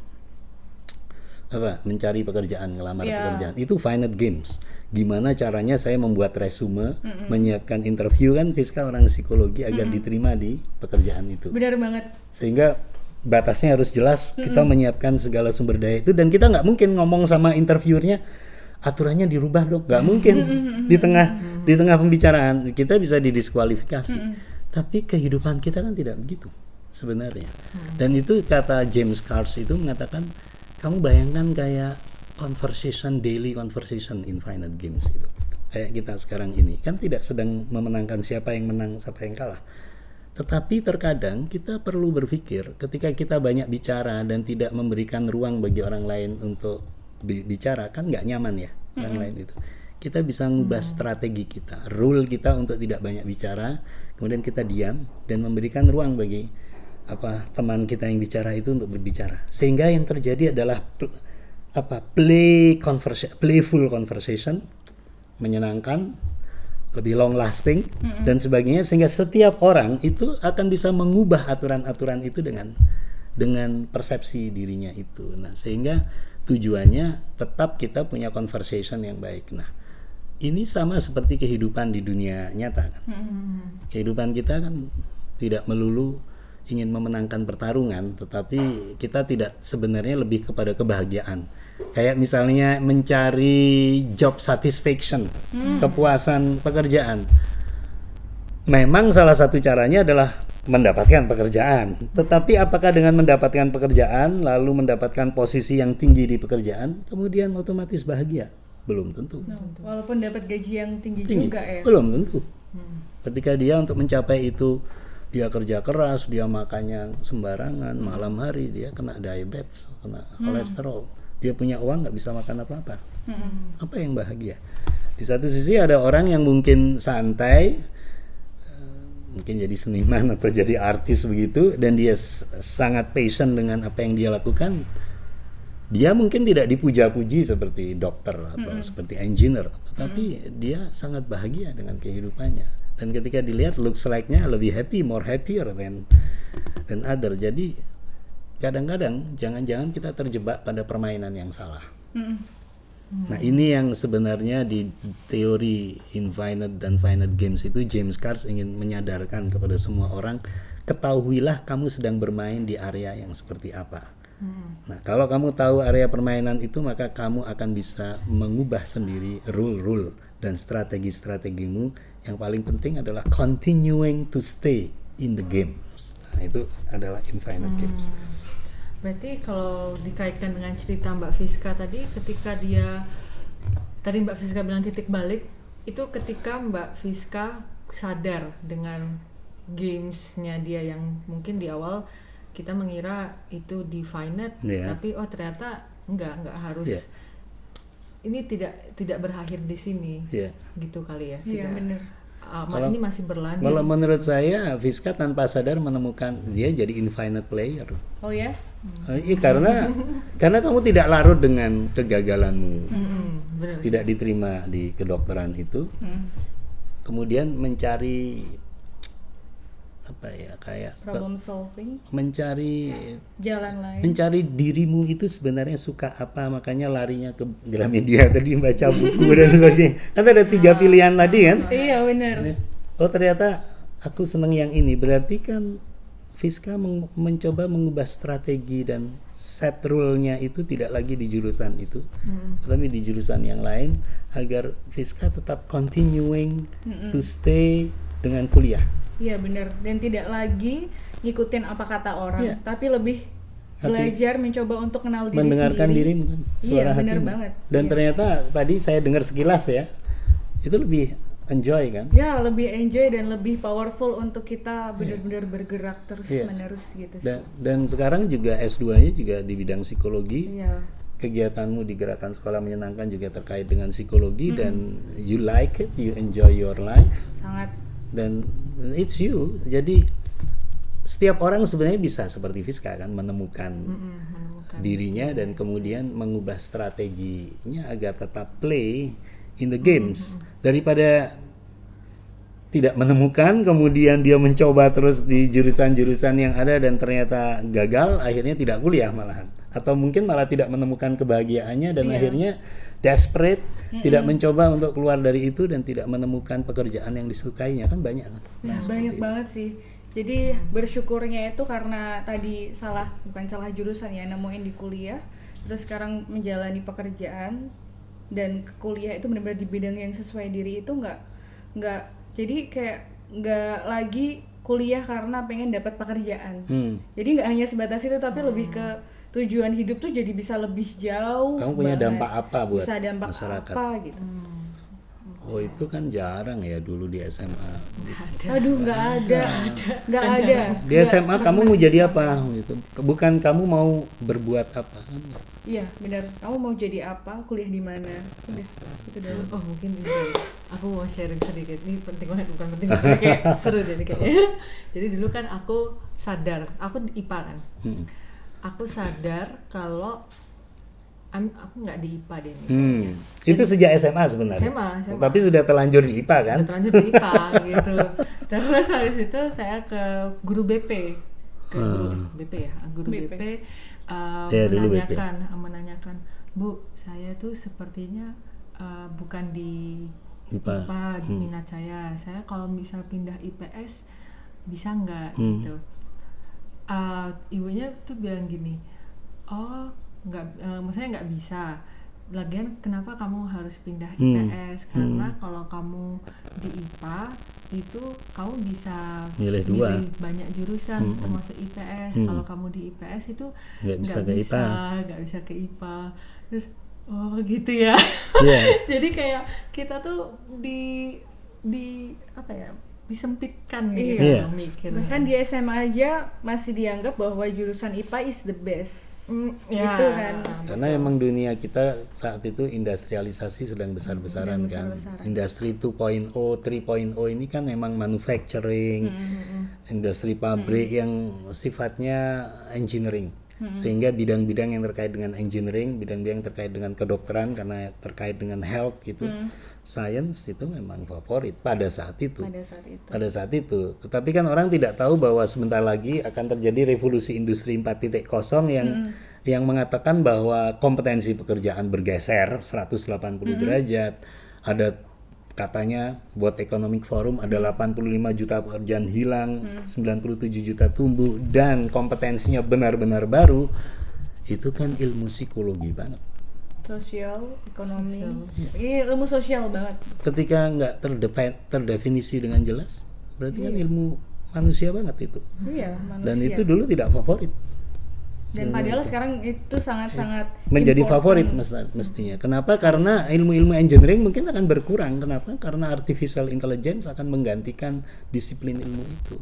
mencari pekerjaan, ngelamar pekerjaan, itu finite games. Gimana caranya saya membuat resume, menyiapkan interview, kan Fiska orang psikologi agar diterima di pekerjaan itu. Benar banget. Sehingga batasnya harus jelas, kita menyiapkan segala sumber daya itu, dan kita nggak mungkin ngomong sama interviewernya aturannya dirubah dong, nggak mungkin. Di tengah pembicaraan kita bisa didiskualifikasi. Tapi kehidupan kita kan tidak begitu sebenarnya. Dan itu kata James Cars itu mengatakan, kamu bayangkan kayak daily conversation in finite games itu. Kayak kita sekarang ini kan tidak sedang memenangkan siapa yang menang, siapa yang kalah. Tetapi terkadang kita perlu berpikir ketika kita banyak bicara dan tidak memberikan ruang bagi orang lain untuk bicara, kan nggak nyaman ya orang lain itu. Kita bisa ngubah strategi kita, rule kita untuk tidak banyak bicara, kemudian kita diam dan memberikan ruang bagi teman kita yang bicara itu untuk berbicara. Sehingga yang terjadi adalah playful conversation, menyenangkan, lebih long lasting dan sebagainya, sehingga setiap orang itu akan bisa mengubah aturan-aturan itu dengan persepsi dirinya itu. Nah, sehingga tujuannya tetap kita punya conversation yang baik. Nah, ini sama seperti kehidupan di dunia nyata kan. Kehidupan kita kan tidak melulu ingin memenangkan pertarungan, tetapi kita tidak sebenarnya lebih kepada kebahagiaan. Kayak misalnya mencari job satisfaction, kepuasan pekerjaan. Memang salah satu caranya adalah mendapatkan pekerjaan. Tetapi apakah dengan mendapatkan pekerjaan lalu mendapatkan posisi yang tinggi di pekerjaan kemudian otomatis bahagia? Belum tentu. Walaupun dapat gaji yang tinggi juga ya. Belum tentu. Ketika dia untuk mencapai itu, dia kerja keras, dia makannya sembarangan, malam hari dia kena diabetes, kena kolesterol. Dia punya uang nggak bisa makan apa-apa. Apa yang bahagia? Di satu sisi ada orang yang mungkin santai, mungkin jadi seniman atau jadi artis begitu, dan dia sangat passion dengan apa yang dia lakukan. Dia mungkin tidak dipuja-puji seperti dokter atau seperti engineer, tetapi dia sangat bahagia dengan kehidupannya. Dan ketika dilihat looks like-nya lebih happy, more happier than other. Jadi kadang-kadang jangan-jangan kita terjebak pada permainan yang salah. Nah, ini yang sebenarnya di teori infinite dan finite games itu James Cars ingin menyadarkan kepada semua orang, ketahuilah kamu sedang bermain di area yang seperti apa. Nah, kalau kamu tahu area permainan itu, maka kamu akan bisa mengubah sendiri rule-rule dan strategi-strategimu. Yang paling penting adalah continuing to stay in the games. Nah, itu adalah infinite games. Berarti kalau dikaitkan dengan cerita Mbak Fiska tadi, ketika tadi Mbak Fiska bilang titik balik, itu ketika Mbak Fiska sadar dengan gamesnya dia yang mungkin di awal kita mengira itu di finite, tapi ternyata enggak harus. Ini tidak berakhir di sini, gitu kali ya. Iya, benar. Ini masih berlanjut. Kalau menurut saya, Fiska tanpa sadar menemukan dia jadi infinite player. Oh ya? Iya, karena kamu tidak larut dengan kegagalanmu, benar. tidak diterima di kedokteran itu, kemudian mencari kayak problem solving, mencari jalan lain, mencari dirimu itu sebenarnya suka apa, makanya larinya ke Gramedia tadi, baca buku dan sebagainya. Kan ada 3 pilihan tadi kan. Iya, benar. Oh, ternyata aku seneng yang ini, berarti kan Fiska mencoba mengubah strategi dan set rule-nya itu tidak lagi di jurusan itu, tetapi di jurusan yang lain agar Fiska tetap continuing to stay dengan kuliah. Iya benar, dan tidak lagi ngikutin apa kata orang, Iya. tapi lebih belajar mencoba untuk kenal diri Mendengarkan sendiri. dirimu kan, suara Iya, benar hatimu. banget. Dan Iya. ternyata tadi saya dengar sekilas ya, itu lebih enjoy kan. Ya, lebih enjoy dan lebih powerful untuk kita benar-benar bergerak terus Iya. menerus gitu sih. Dan sekarang juga S2-nya juga di bidang psikologi. Iya. Kegiatanmu di Gerakan Sekolah Menyenangkan juga terkait dengan psikologi dan you like it, you enjoy your life, Sangat. dan it's you. Jadi setiap orang sebenarnya bisa seperti Fiska kan, menemukan dirinya dan kemudian mengubah strateginya agar tetap play in the games, daripada tidak menemukan kemudian dia mencoba terus di jurusan-jurusan yang ada dan ternyata gagal, akhirnya tidak kuliah malahan, atau mungkin malah tidak menemukan kebahagiaannya dan akhirnya desperate, tidak mencoba untuk keluar dari itu dan tidak menemukan pekerjaan yang disukainya, kan banyak kan. Nah, banyak banget sih. Jadi bersyukurnya itu karena tadi bukan salah jurusan ya, nemuin di kuliah, terus sekarang menjalani pekerjaan dan kuliah itu benar-benar di bidang yang sesuai diri, itu nggak jadi kayak nggak lagi kuliah karena pengen dapat pekerjaan. Jadi nggak hanya sebatas itu, tapi lebih ke tujuan hidup tuh jadi bisa lebih jauh. Kamu punya banget. dampak apa buat bisa dampak masyarakat? apa gitu. Oh itu kan jarang ya dulu di SMA. Aduh, nggak ada. Di SMA kamu mau jadi apa? Gitu. Bukan kamu mau berbuat apa? Iya, benar. Kamu mau jadi apa? Kuliah di mana? Udah, itu dulu. Oh mungkin ini aku mau sharing sedikit, ini penting banget, bukan penting banget, kayak seru jadi kayaknya. Jadi dulu kan aku sadar, aku IPA kan, aku sadar kalau aku nggak di IPA deh nih kayaknya. Itu sejak SMA sebenarnya. SMA. Tapi sudah terlanjur di IPA kan? Udah terlanjur di IPA gitu. Terus habis itu saya ke guru BP, BP ya, guru BP, Ya, dulu BP. menanyakan, Bu, saya tuh sepertinya bukan di IPA minat saya kalau misal pindah IPS bisa nggak gitu. Ibunya tuh bilang gini, oh nggak, maksudnya nggak bisa. Lagian kenapa kamu harus pindah IPS? Karena kalau kamu di IPA itu kamu bisa Milih banyak jurusan termasuk IPS. Kalau kamu di IPS itu Nggak bisa ke IPA. Terus oh gitu ya. Yeah. Jadi kayak kita tuh di apa ya, disempitkan gitu Iya. mikirnya. Bahkan di SMA aja masih dianggap bahwa jurusan IPA is the best. Gitu kan. Karena emang dunia kita saat itu industrialisasi sedang besar-besaran kan. Industri 2.0, 3.0 ini kan memang manufacturing, industri pabrik yang sifatnya engineering. Sehingga bidang-bidang yang terkait dengan engineering, bidang-bidang yang terkait dengan kedokteran karena terkait dengan health gitu. Science itu memang favorit pada saat itu. Pada saat itu. Tetapi kan orang tidak tahu bahwa sebentar lagi akan terjadi revolusi industri 4.0 yang mengatakan bahwa kompetensi pekerjaan bergeser 180 derajat. Ada katanya buat Economic Forum ada 85 juta pekerjaan hilang, 97 juta tumbuh, dan kompetensinya benar-benar baru. Itu kan ilmu psikologi banget. Sosial, ekonomi, ini ilmu sosial banget. Ketika nggak terdefinisi dengan jelas, berarti kan ilmu manusia banget itu. Iya, manusia. Dan itu dulu tidak favorit. Dan padahal sekarang itu sangat-sangat Menjadi important. favorit mestinya. Kenapa? Karena ilmu-ilmu engineering mungkin akan berkurang. Kenapa? Karena artificial intelligence akan menggantikan disiplin ilmu itu.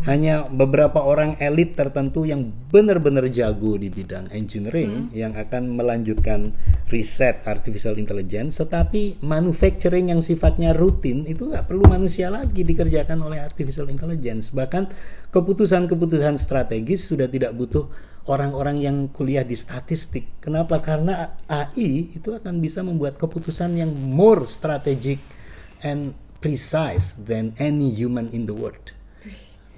Hanya beberapa orang elit tertentu yang benar-benar jago di bidang engineering yang akan melanjutkan riset artificial intelligence, tetapi manufacturing yang sifatnya rutin itu nggak perlu manusia lagi dikerjakan oleh artificial intelligence. Bahkan keputusan-keputusan strategis sudah tidak butuh orang-orang yang kuliah di statistik. Kenapa? Karena AI itu akan bisa membuat keputusan yang more strategic and precise than any human in the world.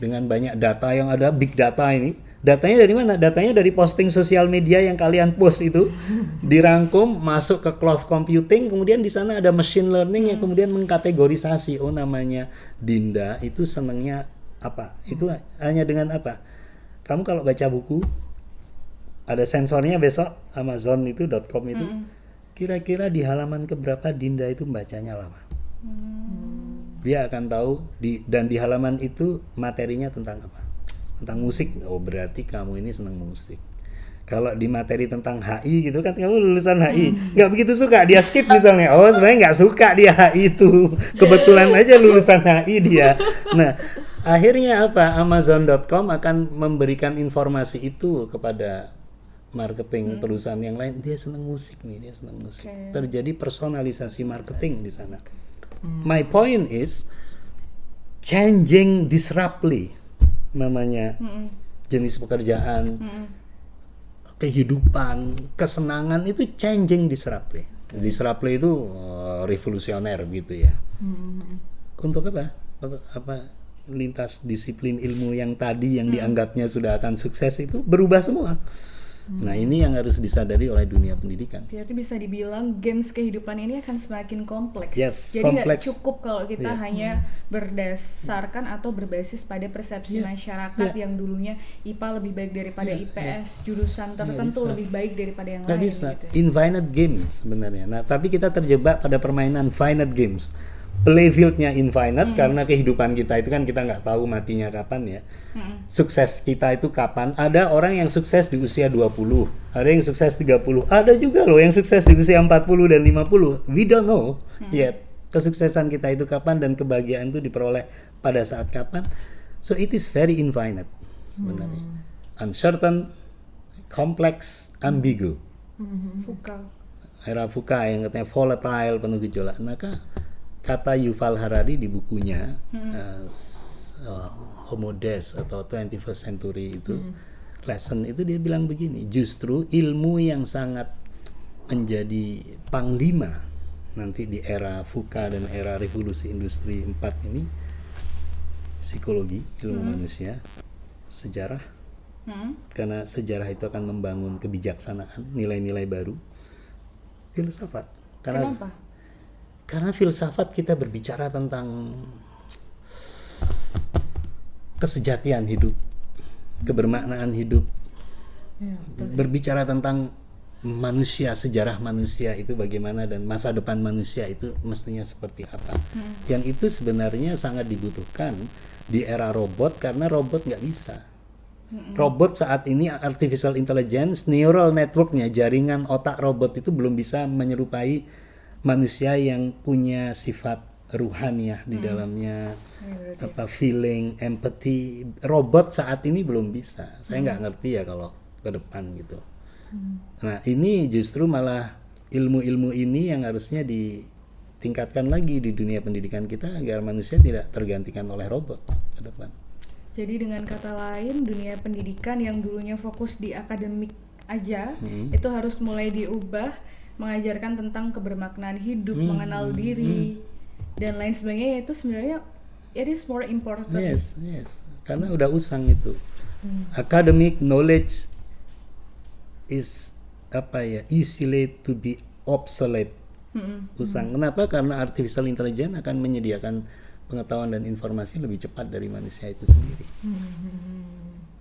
Dengan banyak data yang ada, big data ini. Datanya dari mana? Datanya dari posting sosial media yang kalian post itu, dirangkum, masuk ke cloud computing, kemudian di sana ada machine learning yang kemudian mengkategorisasi. Oh, namanya Dinda itu senangnya apa? Itu hanya dengan apa? Kamu kalau baca buku, ada sensornya besok Amazon itu .com itu, kira-kira di halaman keberapa Dinda itu bacanya lama. Dia akan tahu dan di halaman itu materinya tentang apa? Tentang musik. Oh, berarti kamu ini senang musik. Kalau di materi tentang HI gitu kan, kamu lulusan HI nggak begitu suka, dia skip misalnya. Oh, sebenarnya nggak suka dia HI itu, kebetulan aja lulusan HI dia. Nah, akhirnya apa? Amazon.com akan memberikan informasi itu kepada marketing perusahaan yang lain. Dia senang musik nih, dia senang musik. Terjadi personalisasi marketing di sana. My point is changing disruptly namanya, jenis pekerjaan, kehidupan, kesenangan itu changing disruptly. Disruptly itu revolusioner gitu ya. Untuk apa? Lintas disiplin ilmu yang tadi yang dianggapnya sudah akan sukses itu berubah semua. Nah, ini yang harus disadari oleh dunia pendidikan. Berarti bisa dibilang games kehidupan ini akan semakin kompleks. Yes, jadi nggak kompleks. cukup kalau kita hanya berdasarkan atau berbasis pada persepsi masyarakat yang dulunya IPA lebih baik daripada IPS, jurusan tertentu lebih baik daripada yang lain. Bisa. Gitu. Infinite game sebenarnya. Nah, tapi kita terjebak pada permainan finite games. Playfield-nya infinite karena kehidupan kita itu kan kita nggak tahu matinya kapan ya. Sukses kita itu kapan? Ada orang yang sukses di usia 20, ada yang sukses 30, ada juga loh yang sukses di usia 40 dan 50. We don't know yet kesuksesan kita itu kapan dan kebahagiaan itu diperoleh pada saat kapan. So it is very infinite sebenarnya. Uncertain, complex, ambigu. VUCA. Era VUCA yang katanya volatile, penuh gejolak. Maka kata Yuval Harari di bukunya Homo Deus atau 21st Century itu lesson itu dia bilang begini, justru ilmu yang sangat menjadi panglima nanti di era VUCA dan era revolusi industri 4 ini, psikologi, ilmu manusia, sejarah, karena sejarah itu akan membangun kebijaksanaan, nilai-nilai baru, filsafat. Kenapa? Karena filsafat kita berbicara tentang kesejatian hidup, kebermaknaan hidup, berbicara tentang manusia, sejarah manusia itu bagaimana dan masa depan manusia itu mestinya seperti apa. Yang itu sebenarnya sangat dibutuhkan di era robot karena robot nggak bisa. Robot saat ini artificial intelligence, neural networknya, jaringan otak robot itu belum bisa menyerupai manusia yang punya sifat ruhaniah di dalamnya, feeling, empathy. Robot saat ini belum bisa. Saya nggak ngerti ya kalau ke depan gitu. Nah, ini justru malah ilmu-ilmu ini yang harusnya ditingkatkan lagi di dunia pendidikan kita agar manusia tidak tergantikan oleh robot ke depan. Jadi dengan kata lain, dunia pendidikan yang dulunya fokus di akademik aja, itu harus mulai diubah, mengajarkan tentang kebermaknaan hidup, mengenal diri, dan lain sebagainya. Itu sebenarnya it is more important. Yes. Karena udah usang itu. Academic knowledge is easily to be obsolete. Usang. Kenapa? Karena artificial intelligence akan menyediakan pengetahuan dan informasi lebih cepat dari manusia itu sendiri.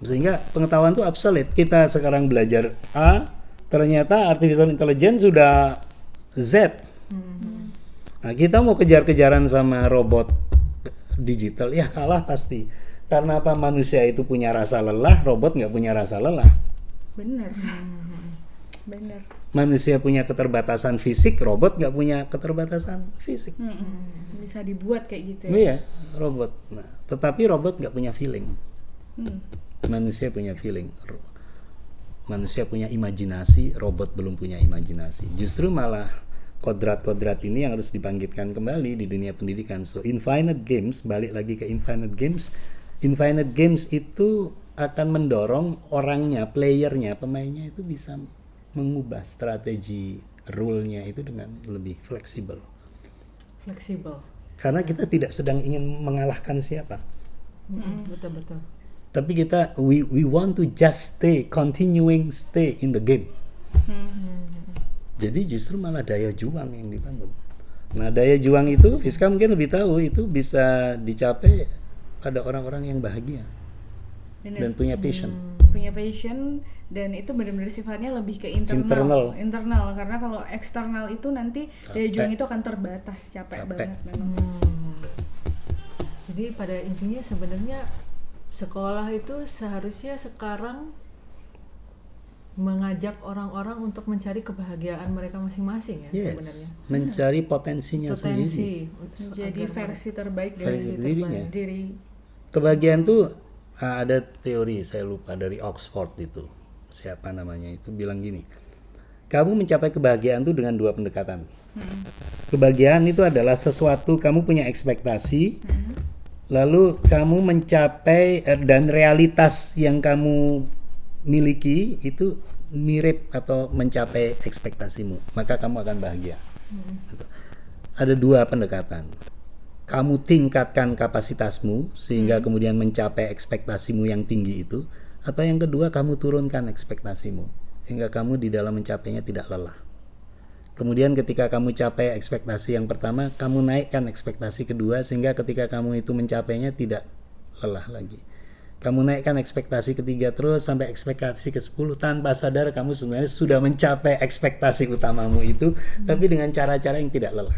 Sehingga pengetahuan itu obsolete. Kita sekarang belajar A, ternyata artificial intelligence sudah Z. Nah, kita mau kejar-kejaran sama robot digital, ya kalah pasti. Karena apa? Manusia itu punya rasa lelah, robot nggak punya rasa lelah. Benar. Manusia punya keterbatasan fisik, robot nggak punya keterbatasan fisik. Bisa dibuat kayak gitu ya? Iya, robot. Nah, tetapi robot nggak punya feeling. Manusia punya feeling. Manusia punya imajinasi, robot belum punya imajinasi. Justru malah kodrat-kodrat ini yang harus dibangkitkan kembali di dunia pendidikan. So infinite games, balik lagi ke infinite games. Infinite games itu akan mendorong orangnya, playernya, pemainnya itu bisa mengubah strategi rule-nya itu dengan lebih fleksibel. Karena kita tidak sedang ingin mengalahkan siapa. Betul. Tapi kita we want to just stay in the game. Jadi justru malah daya juang yang dibangun. Nah, daya juang itu Fiska mungkin lebih tahu, itu bisa dicapai pada orang-orang yang bahagia Bener. dan punya passion. Punya passion, dan itu benar-benar sifatnya lebih ke internal karena kalau eksternal itu nanti daya juang itu akan terbatas, capek banget memang. Jadi pada intinya sebenarnya sekolah itu seharusnya sekarang mengajak orang-orang untuk mencari kebahagiaan mereka masing-masing ya. Yes, sebenarnya mencari potensinya sendiri. Jadi versi terbaik Versi dari dirinya. diri. Kebahagiaan tuh ada teori, saya lupa, dari Oxford itu, siapa namanya itu, bilang gini, kamu mencapai kebahagiaan tuh dengan 2 pendekatan. Kebahagiaan itu adalah sesuatu kamu punya ekspektasi, lalu kamu mencapai dan realitas yang kamu miliki itu mirip atau mencapai ekspektasimu, maka kamu akan bahagia. Ada 2 pendekatan. Kamu tingkatkan kapasitasmu sehingga kemudian mencapai ekspektasimu yang tinggi itu, atau yang kedua kamu turunkan ekspektasimu sehingga kamu di dalam mencapainya tidak lelah. Kemudian ketika kamu capai ekspektasi yang pertama, kamu naikkan ekspektasi kedua sehingga ketika kamu itu mencapainya tidak lelah lagi. Kamu naikkan ekspektasi ketiga terus sampai ekspektasi ke-10, tanpa sadar kamu sebenarnya sudah mencapai ekspektasi utamamu itu, tapi dengan cara-cara yang tidak lelah.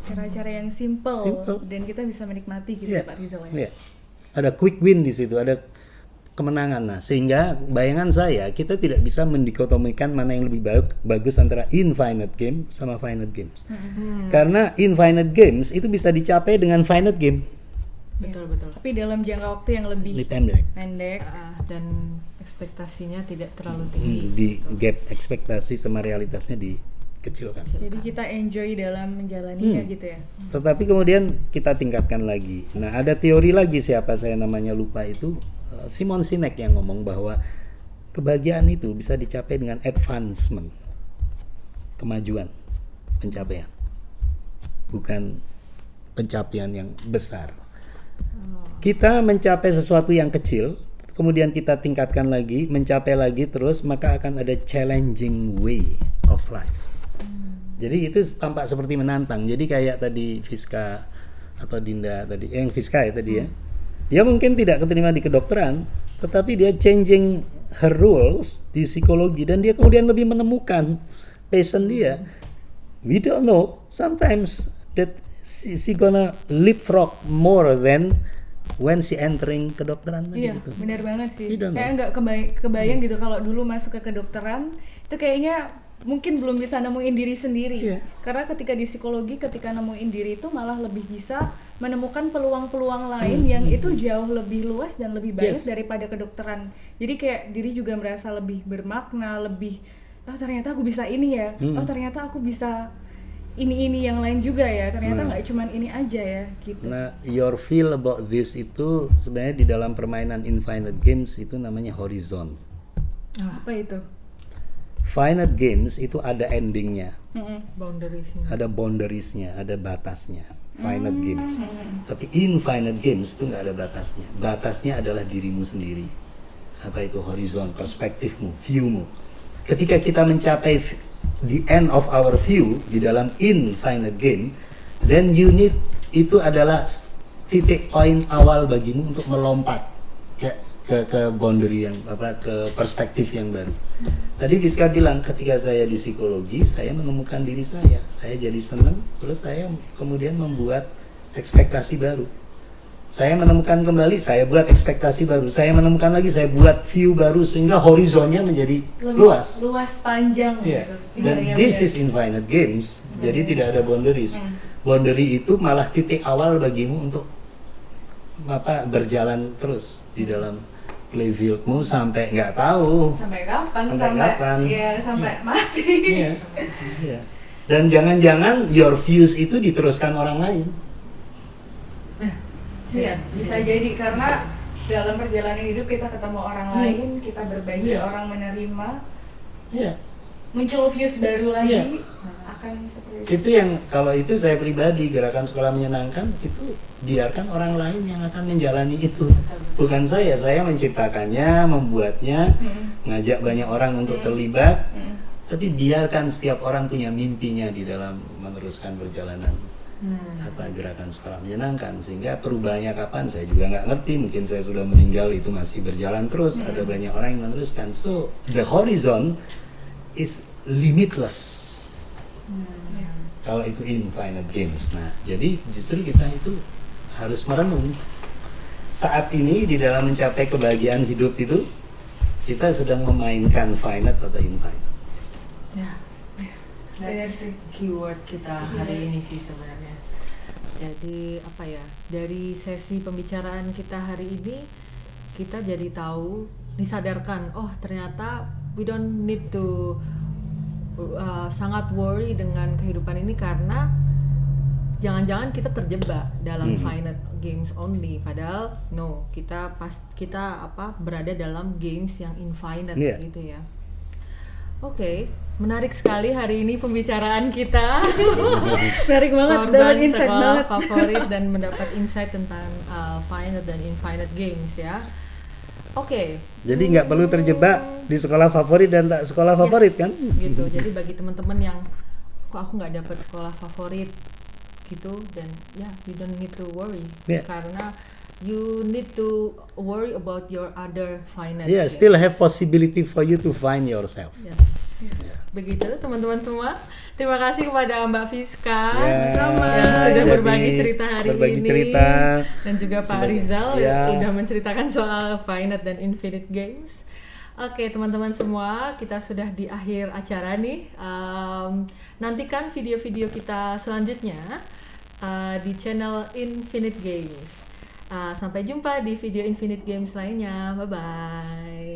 Cara-cara yang simple dan kita bisa menikmati gitu Pak Rizal ya. Ada quick win di situ, ada kemenangan. Nah, sehingga bayangan saya kita tidak bisa mendikotomikan mana yang lebih bagus antara infinite game sama finite games. Karena infinite games itu bisa dicapai dengan finite game. betul. Tapi dalam jangka waktu yang lebih pendek. Dan ekspektasinya tidak terlalu tinggi. Di gap ekspektasi sama realitasnya dikecilkan. Jadi kita enjoy dalam menjalaninya gitu ya. Tetapi kemudian kita tingkatkan lagi. Nah, ada teori lagi, siapa saya namanya lupa itu, Simon Sinek yang ngomong bahwa kebahagiaan itu bisa dicapai dengan advancement, kemajuan, pencapaian, bukan pencapaian yang besar. Kita mencapai sesuatu yang kecil, kemudian kita tingkatkan lagi, mencapai lagi terus, maka akan ada challenging way of life. Jadi itu tampak seperti menantang. Jadi kayak tadi Fiska atau Dinda tadi, yang Fiska ya tadi ya. Dia mungkin tidak keterima di kedokteran, tetapi dia changing her rules di psikologi dan dia kemudian lebih menemukan passion dia. We don't know. Sometimes that she gonna leapfrog more than when she entering kedokteran tadi gitu. Iya, benar banget sih. We don't know. Kayak nggak kebayang gitu kalau dulu masuk ke kedokteran itu kayaknya mungkin belum bisa nemuin diri sendiri. Karena ketika di psikologi, ketika nemuin diri itu malah lebih bisa menemukan peluang-peluang lain yang itu jauh lebih luas dan lebih banyak daripada kedokteran. Jadi kayak diri juga merasa lebih bermakna, lebih ternyata aku bisa ini ya. Ternyata aku bisa ini yang lain juga ya. Ternyata nggak cuman ini aja ya gitu. Nah, your feel about this itu sebenarnya di dalam permainan Infinite Games itu namanya horizon. Apa itu? Finite Games itu ada endingnya, ada boundariesnya, ada batasnya. Finite Games, tapi Infinite Games itu nggak ada batasnya. Batasnya adalah dirimu sendiri. Apa itu horizon? Perspektifmu, viewmu. Ketika kita mencapai the end of our view di dalam Infinite Game, then you need, itu adalah titik poin awal bagimu untuk melompat ke boundary yang ke perspektif yang baru. Tadi Fiska bilang ketika saya di psikologi saya menemukan diri saya jadi senang, terus saya kemudian membuat ekspektasi baru. Saya menemukan kembali, saya buat ekspektasi baru. Saya menemukan lagi, saya buat view baru sehingga horizonnya menjadi luas Panjang gitu. gitu. Dan this is Infinite Games. Jadi tidak ada boundaries. Boundary itu malah titik awal bagimu untuk berjalan terus di dalam playfieldmu sampai nggak tahu sampai kapan sampai mati. Iya. Dan jangan-jangan your views itu diteruskan orang lain. Iya, bisa jadi karena dalam perjalanan hidup kita ketemu orang lain, kita berbagi, orang menerima. Iya. Muncul views baru lagi. Akan seperti itu. Itu yang kalau itu saya pribadi, gerakan sekolah menyenangkan itu biarkan orang lain yang akan menjalani itu. Bukan saya menciptakannya, membuatnya, ngajak banyak orang untuk terlibat. Tapi biarkan setiap orang punya mimpinya di dalam meneruskan perjalanan apa gerakan sekolah menyenangkan, sehingga perubahannya kapan saya juga nggak ngerti, mungkin saya sudah meninggal itu masih berjalan terus, ada banyak orang yang meneruskan. So the horizon is limitless kalau itu infinite games. Nah jadi justru kita itu harus merenung saat ini di dalam mencapai kebahagiaan hidup itu kita sedang memainkan finite atau infinite. Ya, that's keyword kita hari ini sih sebenarnya. Jadi apa ya, dari sesi pembicaraan kita hari ini kita jadi tahu, disadarkan, oh ternyata we don't need to sangat worry dengan kehidupan ini karena jangan-jangan kita terjebak dalam finite games only, padahal no, kita berada dalam games yang infinite gitu ya. Oke, menarik sekali hari ini pembicaraan kita. Menarik banget, dapat insight sekolah banget. favorit dan mendapat insight tentang finite dan infinite games ya. Oke. Jadi nggak perlu terjebak di sekolah favorit dan tak sekolah favorit kan? Gitu. Jadi bagi teman-teman yang kok aku nggak dapat sekolah favorit gitu, dan ya you don't need to worry karena you need to worry about your other finite. Yeah, still have possibility for you to find yourself. Yes. Begitu teman-teman semua. Terima kasih kepada Mbak Fiska yang sudah berbagi cerita hari ini, dan juga Pak Rizal yang sudah menceritakan soal finite dan infinite games. Oke teman-teman semua, kita sudah di akhir acara nih. Nantikan video-video kita selanjutnya di channel Infinite Games. Sampai jumpa di video Infinite Games lainnya. Bye-bye.